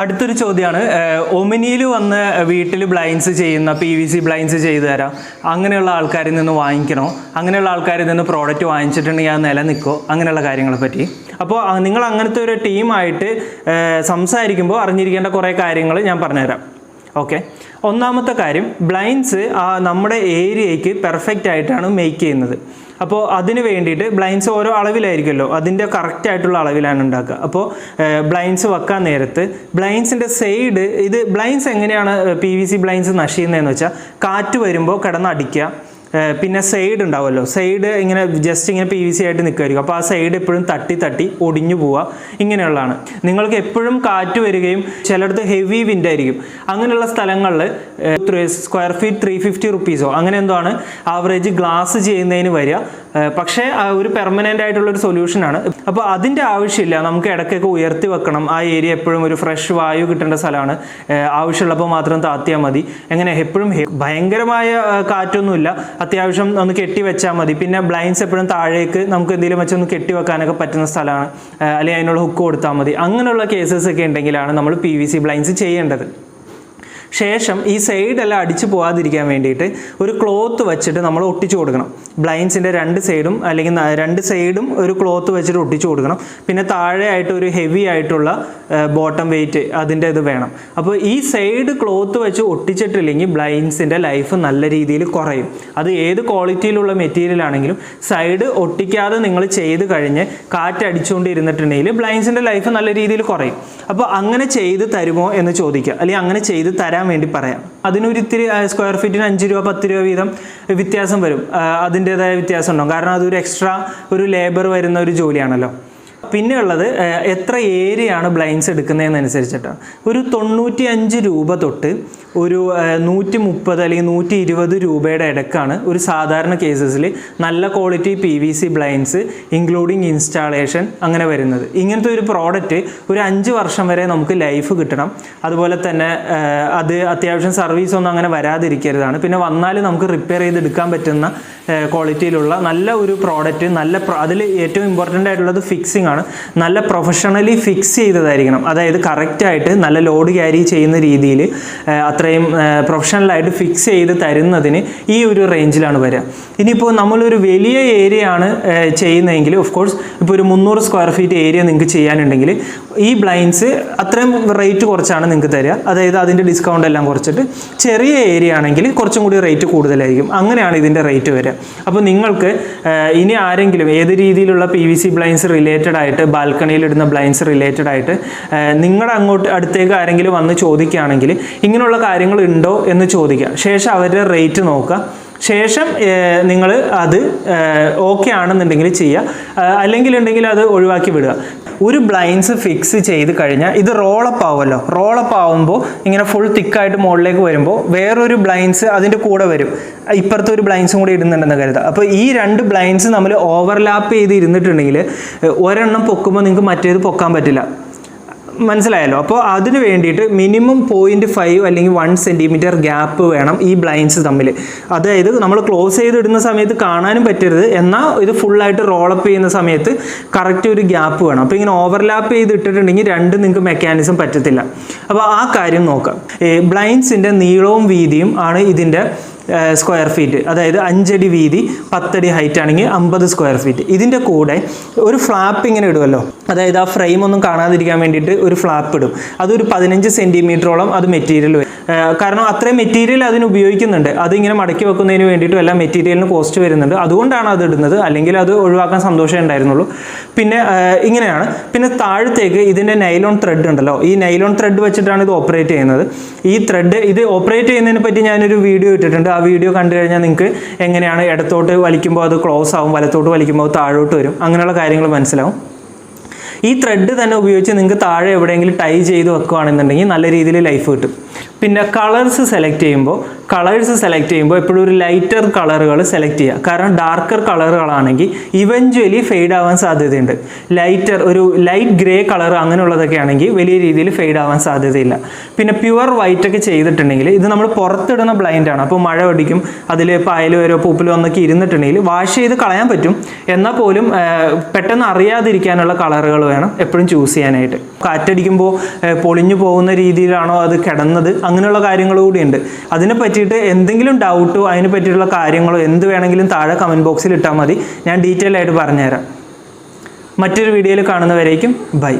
അടുത്തൊരു ചോദ്യമാണ്, ഒമിനിയിൽ വന്ന് വീട്ടിൽ ബ്ലൈൻഡ്സ് ചെയ്യുന്ന PVC ബ്ലൈൻഡ്സ് ചെയ്തു തരാം, അങ്ങനെയുള്ള ആൾക്കാരിൽ നിന്ന് വാങ്ങിക്കണോ, അങ്ങനെയുള്ള ആൾക്കാരിൽ നിന്ന് പ്രോഡക്റ്റ് വാങ്ങിച്ചിട്ടുണ്ടെങ്കിൽ അത് നിലനിൽക്കോ, അങ്ങനെയുള്ള കാര്യങ്ങളെ പറ്റി. അപ്പോൾ നിങ്ങൾ അങ്ങനത്തെ ഒരു ടീമായിട്ട് സംസാരിക്കുമ്പോൾ അറിഞ്ഞിരിക്കേണ്ട കുറേ കാര്യങ്ങൾ ഞാൻ പറഞ്ഞുതരാം. ഓക്കെ, ഒന്നാമത്തെ കാര്യം, ബ്ലൈൻഡ്സ് നമ്മുടെ ഏരിയയ്ക്ക് പെർഫെക്റ്റ് ആയിട്ടാണ് മേക്ക് ചെയ്യുന്നത്. അപ്പോൾ അതിന് വേണ്ടിയിട്ട് ബ്ലൈൻഡ്സ് ഓരോ അളവിലായിരിക്കുമല്ലോ, അതിൻ്റെ കറക്റ്റ് ആയിട്ടുള്ള അളവിലാണ് ഉണ്ടാക്കുക. അപ്പോൾ ബ്ലൈൻഡ്സ് വെക്കാൻ നേരത്ത് ബ്ലൈൻഡ്സിൻ്റെ സൈഡ്, ഇത് ബ്ലൈൻഡ്സ് എങ്ങനെയാണ് PVC ബ്ലൈൻഡ്സ് നശിക്കുന്നതെന്ന് വെച്ചാൽ, കാറ്റ് വരുമ്പോൾ കിടന്നടിക്കുക, പിന്നെ സൈഡ് ഉണ്ടാവുമല്ലോ, സൈഡ് ഇങ്ങനെ ജസ്റ്റ് ഇങ്ങനെ PVC ആയിട്ട് നിൽക്കുമായിരിക്കും. അപ്പോൾ ആ സൈഡ് എപ്പോഴും തട്ടി തട്ടി ഒടിഞ്ഞു പോവുക, ഇങ്ങനെയുള്ളതാണ്. നിങ്ങൾക്ക് എപ്പോഴും കാറ്റ് വരികയും ചിലയിടത്ത് ഹെവി വിൻഡ് ആയിരിക്കും. അങ്ങനെയുള്ള സ്ഥലങ്ങളിൽ സ്ക്വയർ ഫീറ്റ് 350 റുപ്പീസോ അങ്ങനെ എന്തോ ആണ് ആവറേജ് ഗ്ലാസ് ചെയ്യുന്നതിന് വരിക. പക്ഷേ ഒരു പെർമനൻ്റ് ആയിട്ടുള്ളൊരു സൊല്യൂഷനാണ്. അപ്പോൾ അതിൻ്റെ ആവശ്യമില്ല, നമുക്ക് ഇടയ്ക്കൊക്കെ ഉയർത്തി വെക്കണം. ആ ഏരിയ എപ്പോഴും ഒരു ഫ്രഷ് വായു കിട്ടേണ്ട സ്ഥലമാണ്, ആവശ്യമുള്ളപ്പോൾ മാത്രം താത്തിയാൽ മതി. എങ്ങനെ എപ്പോഴും ഭയങ്കരമായ കാറ്റൊന്നുമില്ല, അത്യാവശ്യം ഒന്ന് കെട്ടി വെച്ചാൽ മതി. പിന്നെ ബ്ലൈൻഡ്സ് എപ്പോഴും താഴേക്ക് നമുക്ക് എന്തെങ്കിലും വെച്ചൊന്ന് കെട്ടി വെക്കാനൊക്കെ പറ്റുന്ന സ്ഥലമാണ്, അല്ലെങ്കിൽ അതിനുള്ള ഹുക്ക് കൊടുത്താൽ മതി. അങ്ങനെയുള്ള കേസസ് ഒക്കെ ഉണ്ടെങ്കിലാണ് നമ്മൾ PVC ബ്ലൈൻഡ്സ് ചെയ്യേണ്ടത്. ശേഷം ഈ സൈഡെല്ലാം അടിച്ചു പോകാതിരിക്കാൻ വേണ്ടിയിട്ട് ഒരു ക്ലോത്ത് വെച്ചിട്ട് നമ്മൾ ഒട്ടിച്ചു കൊടുക്കണം. ബ്ലൈൻഡ്സിൻ്റെ രണ്ട് സൈഡും ഒരു ക്ലോത്ത് വെച്ചിട്ട് ഒട്ടിച്ചു കൊടുക്കണം. പിന്നെ താഴെ ആയിട്ട് ഒരു ഹെവി ആയിട്ടുള്ള ബോട്ടം വെയിറ്റ് അതിൻ്റെ ഇത് വേണം. അപ്പോൾ ഈ സൈഡ് ക്ലോത്ത് വെച്ച് ഒട്ടിച്ചിട്ടില്ലെങ്കിൽ ബ്ലൈൻഡ്സിൻ്റെ ലൈഫ് നല്ല രീതിയിൽ കുറയും. അത് ഏത് ക്വാളിറ്റിയിലുള്ള മെറ്റീരിയൽ ആണെങ്കിലും സൈഡ് ഒട്ടിക്കാതെ നിങ്ങൾ ചെയ്ത് കഴിഞ്ഞ് കാറ്റടിച്ചുകൊണ്ടിരുന്നിട്ടുണ്ടെങ്കിൽ ബ്ലൈൻഡ്സിൻ്റെ ലൈഫ് നല്ല രീതിയിൽ കുറയും. അപ്പോൾ അങ്ങനെ ചെയ്ത് തരുമോ എന്ന് ചോദിക്കുക, അല്ലെങ്കിൽ അങ്ങനെ ചെയ്ത് തരാൻ വേണ്ടി പറയാം. അതിനൊരു ഇത്തിരി സ്ക്വയർ ഫീറ്റിന് 5 രൂപ 10 രൂപ വീതം വ്യത്യാസം വരും, അതിൻ്റേതായ വ്യത്യാസം ഉണ്ടാകും. കാരണം അതൊരു എക്സ്ട്രാ ഒരു ലേബർ വരുന്ന ഒരു ജോലിയാണല്ലോ. പിന്നെ ഉള്ളത്, എത്ര ഏരിയയാണ് ബ്ലൈൻഡ്സ് എടുക്കുന്നതെന്നനുസരിച്ചിട്ടാണ്. ഒരു 95 രൂപ തൊട്ട് ഒരു 130 അല്ലെങ്കിൽ 120 രൂപയുടെ ഇടയ്ക്കാണ് ഒരു സാധാരണ കേസസിൽ നല്ല quality PVC blinds including installation അങ്ങനെ വരുന്നത്. ഇങ്ങനത്തെ ഒരു പ്രോഡക്റ്റ് ഒരു 5 വർഷം വരെ നമുക്ക് ലൈഫ് കിട്ടണം. അതുപോലെ തന്നെ അത് അത്യാവശ്യം സർവീസ് ഒന്നും അങ്ങനെ വരാതിരിക്കരുതാണ്. പിന്നെ വന്നാൽ നമുക്ക് റിപ്പയർ ചെയ്തെടുക്കാൻ പറ്റുന്ന ക്വാളിറ്റിയിലുള്ള നല്ല ഒരു പ്രോഡക്റ്റ്, അതിൽ ഏറ്റവും ഇമ്പോർട്ടൻ്റ് ആയിട്ടുള്ളത് ഫിക്സിംഗ് ആണ്. നല്ല പ്രൊഫഷണലി ഫിക്സ് ചെയ്തതായിരിക്കണം. അതായത് കറക്റ്റായിട്ട് നല്ല ലോഡ് ക്യാരി ചെയ്യുന്ന രീതിയിൽ അത്രയും പ്രൊഫഷണലായിട്ട് ഫിക്സ് ചെയ്ത് തരുന്നതിന് ഈ ഒരു റേഞ്ചിലാണ് വരിക. ഇനിയിപ്പോൾ നമ്മളൊരു വലിയ ഏരിയ ആണ് ചെയ്യുന്നതെങ്കിൽ, ഓഫ് കോഴ്സ് ഇപ്പോൾ ഒരു 300 സ്ക്വയർ ഫീറ്റ് ഏരിയ നിങ്ങൾക്ക് ചെയ്യാനുണ്ടെങ്കിൽ ഈ ബ്ലൈൻഡ്സ് അത്രയും റേറ്റ് കുറച്ചാണ് നിങ്ങൾക്ക് തരിക. അതായത് അതിൻ്റെ ഡിസ്കൗണ്ട് എല്ലാം കുറച്ചിട്ട്. ചെറിയ ഏരിയ ആണെങ്കിൽ കുറച്ചും കൂടി റേറ്റ് കൂടുതലായിരിക്കും. അങ്ങനെയാണ് ഇതിൻ്റെ റേറ്റ് വരിക. അപ്പോൾ നിങ്ങൾക്ക് ഇനി ആരെങ്കിലും ഏത് രീതിയിലുള്ള PVC ബ്ലൈൻഡ്സ് റിലേറ്റഡ് ആയിട്ട്, ബാൽക്കണിയിൽ ഇടുന്ന ബ്ലൈൻഡ്സ് റിലേറ്റഡ് ആയിട്ട് നിങ്ങളുടെ അടുത്തേക്ക് ആരെങ്കിലും വന്ന് ചോദിക്കുകയാണെങ്കിൽ ഇങ്ങനെയുള്ള കാര്യങ്ങൾ ഉണ്ടോ എന്ന് ചോദിക്കുക. ശേഷം അവരുടെ റേറ്റ് നോക്കുക. ശേഷം നിങ്ങൾ അത് ഓക്കെ ആണെന്നുണ്ടെങ്കിൽ ചെയ്യുക, അല്ലെങ്കിൽ അത് ഒഴിവാക്കി വിടുക. ഒരു ബ്ലൈൻഡ്സ് ഫിക്സ് ചെയ്ത് കഴിഞ്ഞാൽ ഇത് റോളപ്പ് ആവുമല്ലോ. റോളപ്പ് ആവുമ്പോൾ ഇങ്ങനെ ഫുൾ തിക്കായിട്ട് മുകളിലേക്ക് വരുമ്പോൾ വേറൊരു ബ്ലൈൻഡ്സ് അതിൻ്റെ കൂടെ വരും. ഇപ്പുറത്തെ ഒരു ബ്ലൈൻഡ്സും കൂടി ഇടുന്നുണ്ടെന്ന് കരുതുക. അപ്പോൾ ഈ 2 ബ്ലൈൻഡ്സ് നമ്മൾ ഓവർലാപ്പ് ചെയ്ത് ഇരുന്നിട്ടുണ്ടെങ്കിൽ ഒരെണ്ണം പൊക്കുമ്പോൾ നിങ്ങൾക്ക് മറ്റേത് പൊക്കാൻ പറ്റില്ല. മനസ്സിലായല്ലോ? അപ്പോൾ അതിന് വേണ്ടിയിട്ട് മിനിമം 0.5 അല്ലെങ്കിൽ 1 സെൻറ്റിമീറ്റർ ഗ്യാപ്പ് വേണം ഈ ബ്ലൈൻഡ്സ് തമ്മിൽ. അതായത് നമ്മൾ ക്ലോസ് ചെയ്തിടുന്ന സമയത്ത് കാണാനും പറ്റരുത്, എന്നാൽ ഇത് ഫുള്ളായിട്ട് റോളപ്പ് ചെയ്യുന്ന സമയത്ത് കറക്റ്റ് ഒരു ഗ്യാപ്പ് വേണം. അപ്പോൾ ഇങ്ങനെ ഓവർലാപ്പ് ചെയ്ത് ഇട്ടിട്ടുണ്ടെങ്കിൽ നിങ്ങൾക്ക് മെക്കാനിസം പറ്റത്തില്ല. അപ്പോൾ ആ കാര്യം നോക്കാം. ബ്ലൈൻഡ്സിൻ്റെ നീളവും വീതിയും ആണ് ഇതിൻ്റെ സ്ക്വയർ ഫീറ്റ്. അതായത് 5 അടി വീതി 10 അടി ഹൈറ്റ് ആണെങ്കിൽ 50 സ്ക്വയർ ഫീറ്റ്. ഇതിൻ്റെ കൂടെ ഒരു ഫ്ലാപ്പ് ഇങ്ങനെ ഇടുമല്ലോ, അതായത് ആ ഫ്രെയിം ഒന്നും കാണാതിരിക്കാൻ വേണ്ടിയിട്ട് ഒരു ഫ്ലാപ്പ് ഇടും. അതൊരു 15 സെൻറ്റിമീറ്ററോളം അത് മെറ്റീരിയൽ വരും. കാരണം അത്രയും മെറ്റീരിയൽ അതിന് ഉപയോഗിക്കുന്നുണ്ട്. അതിങ്ങനെ മടക്കി വെക്കുന്നതിന് വേണ്ടിയിട്ടും എല്ലാം മെറ്റീരിയലിന് കോസ്റ്റ് വരുന്നുണ്ട്. അതുകൊണ്ടാണ് അത് ഇടുന്നത്, അല്ലെങ്കിൽ അത് ഒഴിവാക്കാൻ സന്തോഷമേ ഉണ്ടായിരുന്നുള്ളൂ. പിന്നെ ഇങ്ങനെയാണ്. പിന്നെ താഴത്തേക്ക് ഇതിൻ്റെ നൈലോൺ ത്രെഡ് ഉണ്ടല്ലോ, ഈ നൈലോൺ ത്രെഡ് വെച്ചിട്ടാണ് ഇത് ഓപ്പറേറ്റ് ചെയ്യുന്നത്. ഈ ത്രെഡ് ഇത് ഓപ്പറേറ്റ് ചെയ്യുന്നതിനെ പറ്റി ഞാനൊരു വീഡിയോ ഇട്ടിട്ടുണ്ട്. ആ വീഡിയോ കണ്ടു കഴിഞ്ഞാൽ നിങ്ങൾക്ക് എങ്ങനെയാണ് ഇടത്തോട്ട് വലിക്കുമ്പോൾ അത് ക്ലോസ് ആവും, വലത്തോട്ട് വലിക്കുമ്പോൾ താഴോട്ട് വരും, അങ്ങനെയുള്ള കാര്യങ്ങൾ മനസ്സിലാവും. ഈ ത്രെഡ് തന്നെ ഉപയോഗിച്ച് നിങ്ങൾക്ക് താഴെ എവിടെയെങ്കിലും ടൈ ചെയ്ത് വെക്കുകയാണെന്നുണ്ടെങ്കിൽ നല്ല രീതിയിൽ ലൈഫ് കിട്ടും. പിന്നെ കളേഴ്സ് സെലക്ട് ചെയ്യുമ്പോൾ എപ്പോഴും ഒരു ലൈറ്റർ കളറുകൾ സെലക്ട് ചെയ്യുക. കാരണം ഡാർക്കർ കളറുകളാണെങ്കിൽ ഇവഞ്ച്വലി ഫെയ്ഡ് ആവാൻ സാധ്യതയുണ്ട്. ഒരു ലൈറ്റ് ഗ്രേ കളർ അങ്ങനെയുള്ളതൊക്കെ ആണെങ്കിൽ വലിയ രീതിയിൽ ഫെയ്ഡ് ആവാൻ സാധ്യതയില്ല. പിന്നെ പ്യുവർ വൈറ്റ് ഒക്കെ ചെയ്തിട്ടുണ്ടെങ്കിൽ ഇത് നമ്മൾ പുറത്തിടുന്ന ബ്ലൈൻഡാണ്. അപ്പോൾ മഴ അടിക്കും, അതിൽ പായൽ വരോ പൂപ്പിലോ എന്നൊക്കെ ഇരുന്നിട്ടുണ്ടെങ്കിൽ വാഷ് ചെയ്ത് കളയാൻ പറ്റും. എന്നാൽ പോലും പെട്ടെന്ന് അറിയാതിരിക്കാനുള്ള കളറുകൾ വേണം എപ്പോഴും ചൂസ് ചെയ്യാനായിട്ട്. കാറ്റടിക്കുമ്പോൾ പൊളിഞ്ഞു പോകുന്ന രീതിയിലാണോ അത് കിടന്നത്, അങ്ങനെയുള്ള കാര്യങ്ങൾ കൂടിയുണ്ട്. അതിനെ പറ്റിയിട്ട് എന്തെങ്കിലും ഡൗട്ടോ അതിനെ പറ്റിയിട്ടുള്ള കാര്യങ്ങളോ എന്ത് വേണമെങ്കിലും താഴെ കമൻറ്റ് ബോക്സിൽ ഇട്ടാൽ മതി, ഞാൻ ഡീറ്റെയിൽ ആയിട്ട് പറഞ്ഞുതരാം. മറ്റൊരു വീഡിയോയിൽ കാണുന്നവരേക്കും ബൈ.